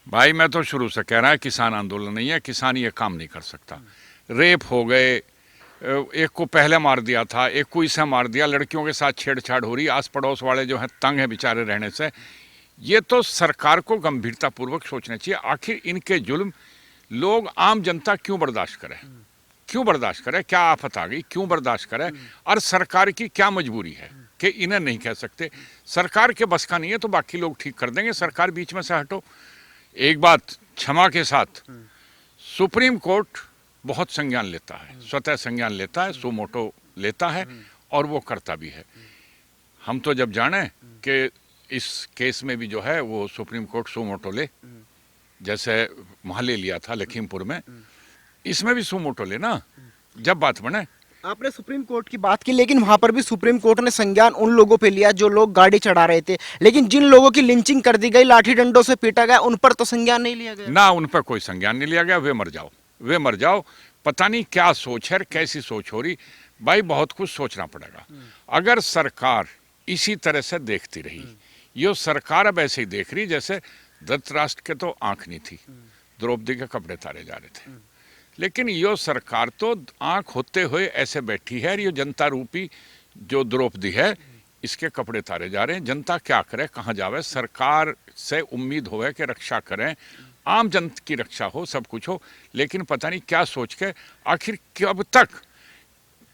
भाई मैं तो शुरू से कह रहा है किसान आंदोलन नहीं है, किसान ये काम नहीं कर सकता। रेप हो गए, एक को पहले मार दिया था, एक को इसे मार दिया, लड़कियों के साथ छेड़छाड़ हो रही, आस पड़ोस वाले जो हैं तंग हैं बेचारे रहने से। ये तो सरकार को गंभीरतापूर्वक सोचना चाहिए। आखिर इनके जुल्म लोग, आम जनता क्यों बर्दाश्त करे? क्यों बर्दाश्त करे? क्या आफत आ गई, क्यों बर्दाश्त करे? और सरकार की क्या मजबूरी है कि इन्हें नहीं कह सकते? सरकार के बस का नहीं है तो बाकी लोग ठीक कर देंगे, सरकार बीच में से हटो। एक बात क्षमा के साथ, सुप्रीम कोर्ट बहुत संज्ञान लेता है, स्वतः संज्ञान लेता है, सुमोटो लेता है और वो करता भी है। हम तो जब जाने कि इस केस में भी जो है वो सुप्रीम कोर्ट सुमोटो ले, जैसे वहाँ ले लिया था लखीमपुर में, इसमें भी सुमोटो ले ना जब बात बने। आपने सुप्रीम कोर्ट की बात की, लेकिन वहां पर भी सुप्रीम कोर्ट ने संज्ञान उन लोगों पे लिया जो लोग गाड़ी चढ़ा रहे थे, लेकिन जिन लोगों की लिंचिंग कर दी गई, लाठी डंडों से पीटा गया, उन पर तो संज्ञान नहीं लिया गया ना। उन पर कोई संज्ञान नहीं लिया गया। वे मर जाओ, वे मर जाओ। पता नहीं क्या सोच है, कैसी सोच हो रही। भाई बहुत कुछ सोचना पड़ेगा। अगर सरकार इसी तरह से देखती रही, ये सरकार अब ऐसे ही देख रही जैसे धृतराष्ट्र के तो आंख नहीं थी, द्रौपदी के कपड़े तारे जा रहे थे। लेकिन यो सरकार तो आंख होते हुए ऐसे बैठी है, ये जनता रूपी जो द्रौपदी है इसके कपड़े तारे जा रहे हैं। जनता क्या करे, कहाँ जावे? सरकार से उम्मीद होवे कि रक्षा करें, आम जनता की रक्षा हो, सब कुछ हो, लेकिन पता नहीं क्या सोच के आखिर कब तक।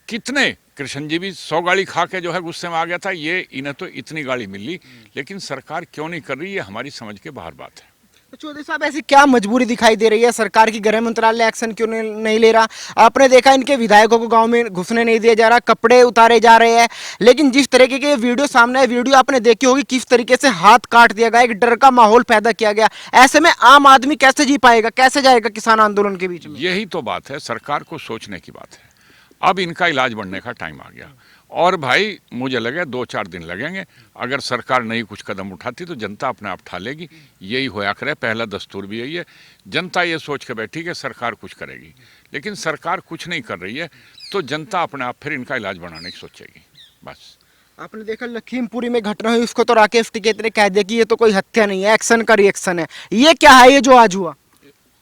कितने कृष्ण जी भी 100 गाड़ी खा के जो है गुस्से में आ गया था, ये इन्हें तो इतनी गाड़ी मिली, लेकिन सरकार क्यों नहीं कर रही, ये हमारी समझ के बाहर बात है। तो चौधरी साहब, ऐसी क्या मजबूरी दिखाई दे रही है? सरकार की गृह मंत्रालय एक्शन क्यों नहीं ले रहा? आपने देखा इनके विधायकों को गांव में घुसने नहीं दिया जा रहा, कपड़े उतारे जा रहे हैं। लेकिन जिस तरीके के वीडियो सामने है, वीडियो आपने देखी होगी, किस तरीके से हाथ काट दिया गया, एक डर का माहौल पैदा किया गया। ऐसे में आम आदमी कैसे जी पाएगा, कैसे जाएगा किसान आंदोलन के बीच में? यही तो बात है, सरकार को सोचने की बात है। अब इनका इलाज बनने का टाइम आ गया, और भाई मुझे लगे 2-4 दिन लगेंगे। अगर सरकार नहीं कुछ कदम उठाती तो जनता अपने आप उठा लेगी। यही होया करे, पहला दस्तूर भी यही है। जनता ये सोच के बैठी कि सरकार कुछ करेगी, लेकिन सरकार कुछ नहीं कर रही है, तो जनता अपने आप फिर इनका इलाज बनाने की सोचेगी, बस। आपने देखा लखीमपुरी में घटना हुई, उसको तो राकेश टिकैत ने कह दिया कि ये तो कोई हत्या नहीं है, एक्शन का रिएक्शन है। ये क्या है ये जो आज हुआ?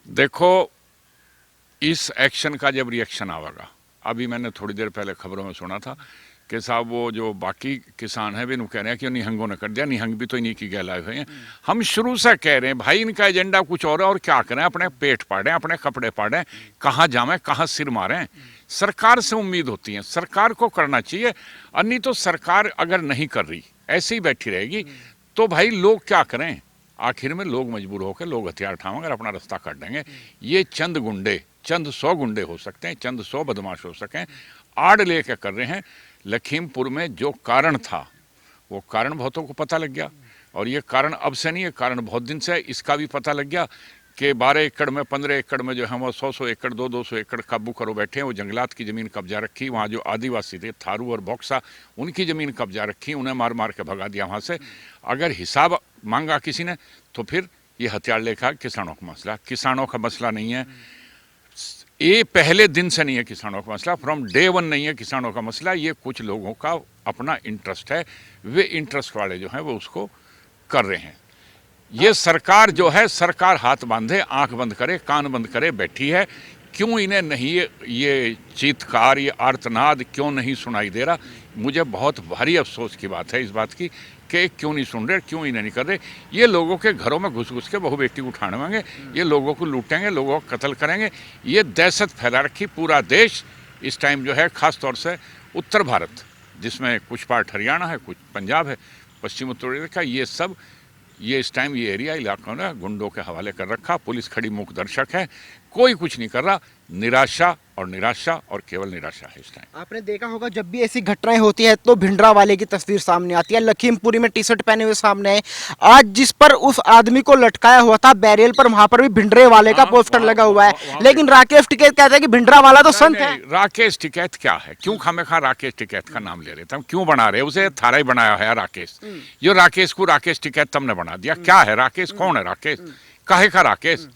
देखो, इस एक्शन का जब रिएक्शन आवेगा, अभी मैंने थोड़ी देर पहले खबरों में सुना था कि साहब वो जो बाकी किसान हैं वे कह रहे हैं कि निहंगों ने कर दिया। निहंग भी तो इन्हीं की गहलाए हुए हैं। हम शुरू से कह रहे हैं भाई इनका एजेंडा कुछ और है, और क्या करें? अपने पेट पाड़ें, अपने कपड़े पाड़ें, कहाँ जावें, कहाँ सिर मारें? सरकार से उम्मीद होती है, सरकार को करना चाहिए। और नहीं तो सरकार अगर नहीं कर रही, ऐसे ही बैठी रहेगी, तो भाई लोग क्या करें? आखिर में लोग मजबूर होकर लोग हथियार उठाएंगे और अपना रास्ता काट देंगे। ये चंद गुंडे, चंद 100 गुंडे हो सकते हैं, चंद 100 बदमाश हो सकें, आड़ लेके कर रहे हैं। लखीमपुर में जो कारण था, वो कारण बहुतों को पता लग गया, और ये कारण अब से नहीं है, कारण बहुत दिन से है। इसका भी पता लग गया कि 12 एकड़ में, 15 एकड़ में जो है वो 100-100 एकड़, 200-200 एकड़ काबू करो बैठे हैं। वो जंगलात की ज़मीन कब्जा रखी, वहाँ जो आदिवासी थे थारू और बॉक्सा, उनकी ज़मीन कब्जा रखी, उन्हें मार मार के भगा दिया वहाँ से। अगर हिसाब मांगा किसी ने तो फिर ये हथियार लेखा किसानों का मसला। किसानों का मसला नहीं है, ये पहले दिन से नहीं है किसानों का मसला, फ्रॉम डे 1 नहीं है किसानों का मसला। ये कुछ लोगों का अपना इंटरेस्ट है, वे इंटरेस्ट वाले जो हैं वो उसको कर रहे हैं। ये सरकार जो है, सरकार हाथ बांधे, आंख बंद करे, कान बंद करे बैठी है। क्यों इन्हें नहीं ये चीत्कार, ये आर्तनाद क्यों नहीं सुनाई दे रहा? मुझे बहुत भारी अफसोस की बात है इस बात की कि क्यों नहीं सुन रहे, क्यों इन्हें नहीं कर रहे। ये लोगों के घरों में घुस घुस के बहु बेटी उठाने होंगे, ये लोगों को लूटेंगे, लोगों को कत्ल करेंगे। ये दहशत फैला रखी पूरा देश इस टाइम जो है, ख़ास तौर से उत्तर भारत, जिसमें कुछ पार्ट हरियाणा है, कुछ पंजाब है, पश्चिम उत्तर प्रदेश का, ये सब ये इस टाइम ये एरिया इलाकों ने गुंडों के हवाले कर रखा। पुलिस खड़ी मूक दर्शक है, कोई कुछ नहीं कर रहा। निराशा और निराशा और केवल निराशा है इस टाइम। आपने देखा होगा जब भी ऐसी घटनाएं होती है तो भिंडरा वाले की तस्वीर सामने आती है। लखीमपुरी में टी शर्ट पहने हुए सामने है, आज जिस पर उस आदमी को लटकाया हुआ था बैरियल पर, वहां पर भी भिंडरे वाले का पोस्टर लगा हुआ है। लेकिन राकेश टिकैत कहते हैं कि भिंडरा वाला तो संत है। राकेश टिकैत क्या है? क्यों खामेखा राकेश टिकैत का नाम ले रहे थे? हम क्यों बना रहे? उसे थारा ही बनाया है राकेश। ये राकेश को राकेश टिकैत तुमने बना दिया। क्या है राकेश? कौन है राकेश? काहे का राकेश?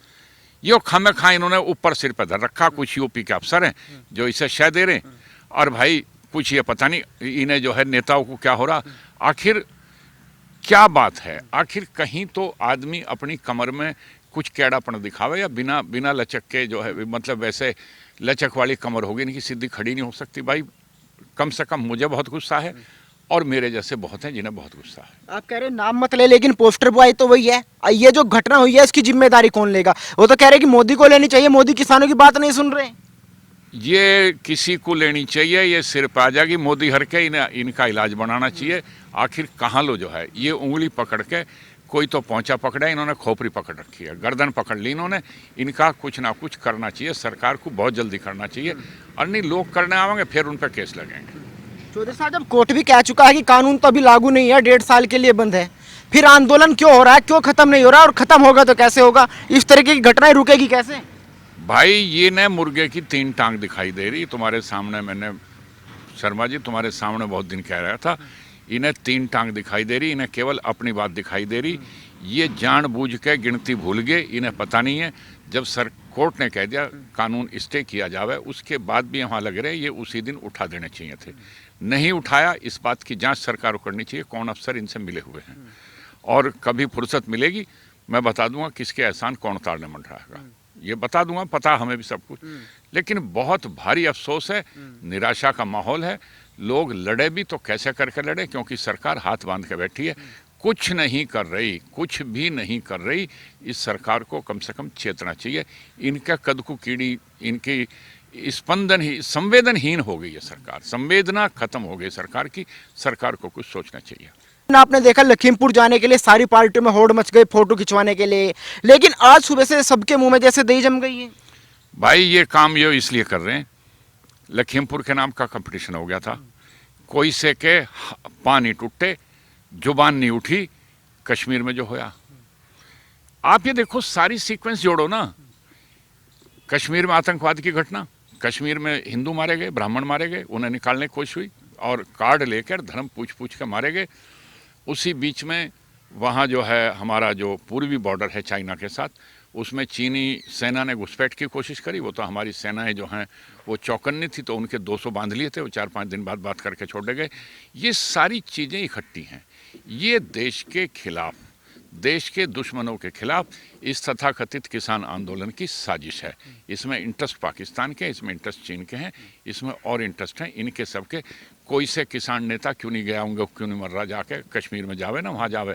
यो खामे खा इन्होंने ऊपर सिर पर धर रखा। कुछ यूपी के अफसर हैं जो इसे शह दे रहे हैं, और भाई कुछ ये पता नहीं इन्हें जो है नेताओं को क्या हो रहा। आखिर क्या बात है? आखिर कहीं तो आदमी अपनी कमर में कुछ कैड़ापन दिखावे या बिना बिना लचक के जो है, मतलब वैसे लचक वाली कमर होगी, इनकी सीधी खड़ी नहीं हो सकती। भाई कम से कम मुझे बहुत गुस्सा है और मेरे जैसे बहुत हैं जिन्हें बहुत गुस्सा है। आप कह रहे हैं नाम मत ले, लेकिन पोस्टर बॉय तो वही है। ये जो घटना हुई है इसकी जिम्मेदारी कौन लेगा? वो तो कह रहे हैं कि मोदी को लेनी चाहिए, मोदी किसानों की बात नहीं सुन रहे। ये किसी को लेनी चाहिए, ये सिर पे आ जाएगी। मोदी हर के इनका इलाज बनाना चाहिए। आखिर कहाँ लो जो है, ये उंगली पकड़ के कोई तो पहुंचा पकड़ा, इन्होंने खोपड़ी पकड़ रखी है, गर्दन पकड़ ली इन्होंने। इनका कुछ ना कुछ करना चाहिए, सरकार को बहुत जल्दी करना चाहिए, और नहीं लोग करने आवेंगे फिर उन पर केस लगेंगे। चौधरी साहब, जब कोर्ट भी कह चुका है कि कानून तो अभी लागू नहीं है, 1.5 साल के लिए बंद है, फिर आंदोलन क्यों हो रहा है? क्यों खत्म नहीं हो रहा? और खत्म होगा तो कैसे होगा? इस तरीके की घटनाएं रुकेगी कैसे? भाई ये न मुर्गे की 3 टांग दिखाई दे रही तुम्हारे सामने। मैंने शर्मा जी तुम्हारे सामने बहुत दिन कह रहा था, इन्हें 3 टांग दिखाई दे रही, इन्हें केवल अपनी बात दिखाई दे रही। ये जानबूझ के गिनती भूल गए, इन्हें पता नहीं है। जब कोर्ट ने कह दिया कानून स्टे किया जावे, उसके बाद भी यहाँ लग रहे ये उसी दिन उठा देने चाहिए थे। नहीं उठाया, इस बात की जांच सरकार को करनी चाहिए, कौन अफसर इनसे मिले हुए हैं। और कभी फुर्सत मिलेगी मैं बता दूंगा किसके एहसान कौन उतारने मंडराएगा, ये बता दूंगा। पता हमें भी सब कुछ, लेकिन बहुत भारी अफसोस है, निराशा का माहौल है। लोग लड़े भी तो कैसे करके लड़े, क्योंकि सरकार हाथ बांध के बैठी है, कुछ नहीं कर रही, कुछ भी नहीं कर रही। इस सरकार को कम से कम चेतना चाहिए। इनका कद को कीड़ी, इनकी स्पंदन ही संवेदनहीन हो गई है सरकार, संवेदना खत्म हो गई सरकार की। सरकार को कुछ सोचना चाहिए। आपने देखा लखीमपुर जाने के लिए सारी पार्टियों में होड़ मच गई फोटो खिंचवाने के लिए, लेकिन आज सुबह से सबके मुंह में जैसे दही जम गई है। भाई ये काम ये इसलिए कर रहे हैं, लखीमपुर के नाम का कंपटीशन हो गया था, कोई से के पानी टूटे, जुबान नहीं उठी। कश्मीर में जो होया, आप ये देखो, सारी सीक्वेंस जोड़ो ना। कश्मीर में आतंकवाद की घटना, कश्मीर में हिंदू मारे गए, ब्राह्मण मारे गए, उन्हें निकालने की कोशिश हुई और कार्ड लेकर धर्म पूछ पूछ के मारे गए। उसी बीच में वहाँ जो है हमारा जो पूर्वी बॉर्डर है चाइना के साथ, उसमें चीनी सेना ने घुसपैठ की कोशिश करी। वो तो हमारी सेनाएं जो हैं वो चौकन्नी थी, तो उनके 200 बांध लिए थे, वो 4-5 दिन बाद बात करके छोड़े गए। ये सारी चीज़ें इकट्ठी हैं, ये देश के खिलाफ, देश के दुश्मनों के खिलाफ इस तथाकथित किसान आंदोलन की साजिश है। इसमें इंटरेस्ट पाकिस्तान के, इसमें इंटरेस्ट चीन के हैं, इसमें और इंटरेस्ट हैं इनके सबके। कोई से किसान नेता क्यों नहीं गया होंगे, क्यों नहीं मर रहा जाके कश्मीर में जावे ना, वहाँ जावे।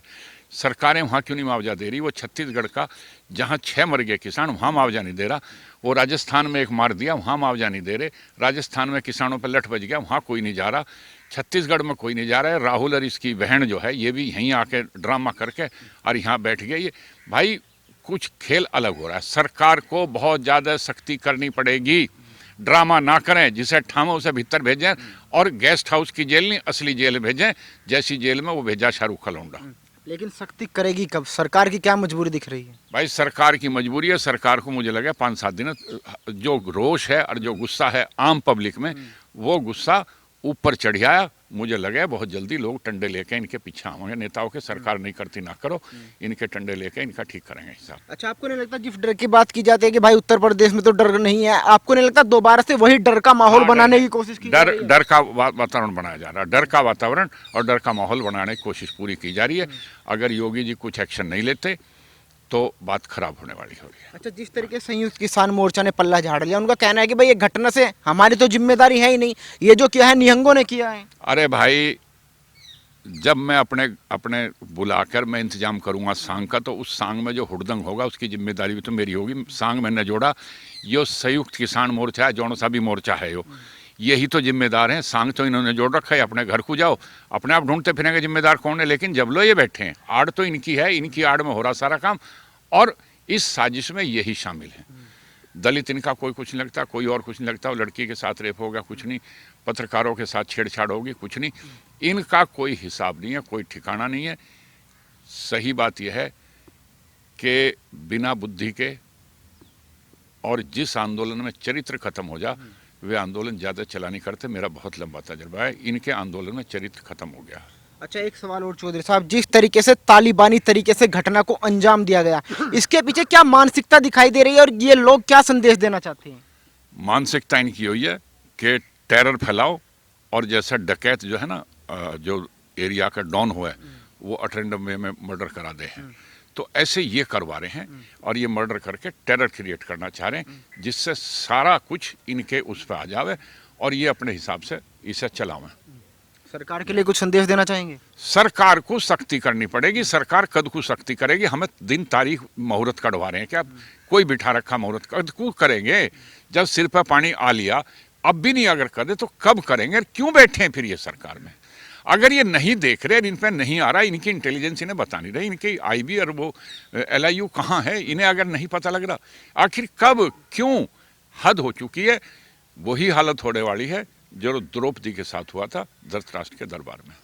सरकारें वहाँ क्यों नहीं मुआवजा दे रही? वो छत्तीसगढ़ का जहाँ 6 मर गए किसान, वहाँ मुआवजा नहीं दे रहा। वो राजस्थान में 1 मार दिया, वहाँ मुआवजा नहीं दे रहे। राजस्थान में किसानों पर लठ बज गया, वहाँ कोई नहीं जा रहा। छत्तीसगढ़ में कोई नहीं जा रहा है। राहुल और इसकी बहन जो है ये भी यहीं आके ड्रामा करके और यहाँ बैठ गए। ये भाई कुछ खेल अलग हो रहा है। सरकार को बहुत ज़्यादा सख्ती करनी पड़ेगी, ड्रामा ना करें, जिसे ठामों से भीतर भेजें और गेस्ट हाउस की जेल नहीं असली जेल भेजें, जैसी जेल में वो भेजा शाहरुख खलौंडा। लेकिन सख्ती करेगी कब? सरकार की क्या मजबूरी दिख रही है? भाई सरकार की मजबूरी है। सरकार को मुझे लगा 5-7 दिन जो रोष है और जो गुस्सा है आम पब्लिक में, वो गुस्सा ऊपर चढ़ आया। मुझे लगा बहुत जल्दी लोग टंडे लेके इनके पीछे आवेंगे, नेताओं के। सरकार नहीं करती ना करो, इनके टंडे लेके इनका ठीक करेंगे हिसाब। अच्छा, आपको नहीं लगता जिस डर की बात की जाती है कि भाई उत्तर प्रदेश में तो डर नहीं है, आपको नहीं लगता दोबारा से वही डर का माहौल बनाने की कोशिश की जा रही है? डर का वातावरण बनाया जा रहा है, डर का वातावरण और डर का माहौल बनाने की कोशिश पूरी की जा रही है। अगर योगी जी कुछ एक्शन नहीं लेते तो बात खराब होने वाली हो रही है। अच्छा, जिस तरीके से संयुक्त किसान मोर्चा ने पल्ला झाड़ लिया, उनका कहना है कि भाई ये घटना से हमारी तो जिम्मेदारी है ही नहीं, ये जो किया है निहंगों ने किया है। अरे भाई, जब मैं अपने बुलाकर मैं इंतजाम करूंगा सांग का, तो उस सांग में जो हुड़दंग होगा उसकी जिम्मेदारी भी तो मेरी होगी। सांग मैंने जोड़ा, ये संयुक्त किसान मोर्चा है, जौन सा भी मोर्चा है यो, यही तो जिम्मेदार हैं। सांग तो इन्होंने जोड़ रखा है, अपने घर को जाओ, अपने आप ढूंढते फिरेंगे जिम्मेदार कौन है। लेकिन जब लो ये बैठे हैं, आड़ तो इनकी है, इनकी आड़ में हो रहा सारा काम, और इस साजिश में यही शामिल है। दलित इनका कोई कुछ नहीं लगता, कोई और कुछ नहीं लगता, वो लड़की के साथ रेप होगा कुछ नहीं, पत्रकारों के साथ छेड़छाड़ होगी कुछ नहीं, इनका कोई हिसाब नहीं है, कोई ठिकाना नहीं है। सही बात यह है कि बिना बुद्धि के और जिस आंदोलन में चरित्र खत्म हो जा, वे आंदोलन ज़्यादा चला नहीं करते। मेरा बहुत लंबा तजुर्बा है, इनके आंदोलन में चरित्र खत्म हो गया। अच्छा, एक सवाल और चौधरी साहब, जिस तरीके से तालिबानी तरीके से घटना को अंजाम दिया गया, इसके पीछे क्या मानसिकता दिखाई दे रही है और ये लोग क्या संदेश देना चाहते हैं? मानसिकता इनकी हुई है कि टेरर फैलाओ, और जैसा डकैत जो है ना, जो एरिया का डॉन हुआ है, वो अटेंडम वे में मर्डर करा दे हैं, तो ऐसे ये करवा रहे हैं और ये मर्डर करके टेरर क्रिएट करना चाह रहे हैं, जिससे सारा कुछ इनके उस पर आ जावे और ये अपने हिसाब से इसे चलावें। सरकार के लिए कुछ संदेश देना चाहेंगे? सरकार को सख्ती करनी पड़ेगी। सरकार कद को सख्ती करेगी। हमें दिन तारीख मुहूर्त कढ़वा रहे हैं क्या? कोई बिठा रखा मुहूर्त कद को करेंगे? जब सिर पर पानी आ लिया, अब भी नहीं अगर कर दे तो कब करेंगे? क्यों बैठे हैं फिर ये सरकार में? अगर ये नहीं देख रहे, इन पर नहीं आ रहा, इनकी इंटेलिजेंस इन्हें बता नहीं रही, इनकी आईबी और वो LIU कहाँ है, इन्हें अगर नहीं पता लग रहा, आखिर कब, क्यों? हद हो चुकी है। वही हालत होने वाली है जो द्रौपदी के साथ हुआ था धृतराष्ट्र के दरबार में।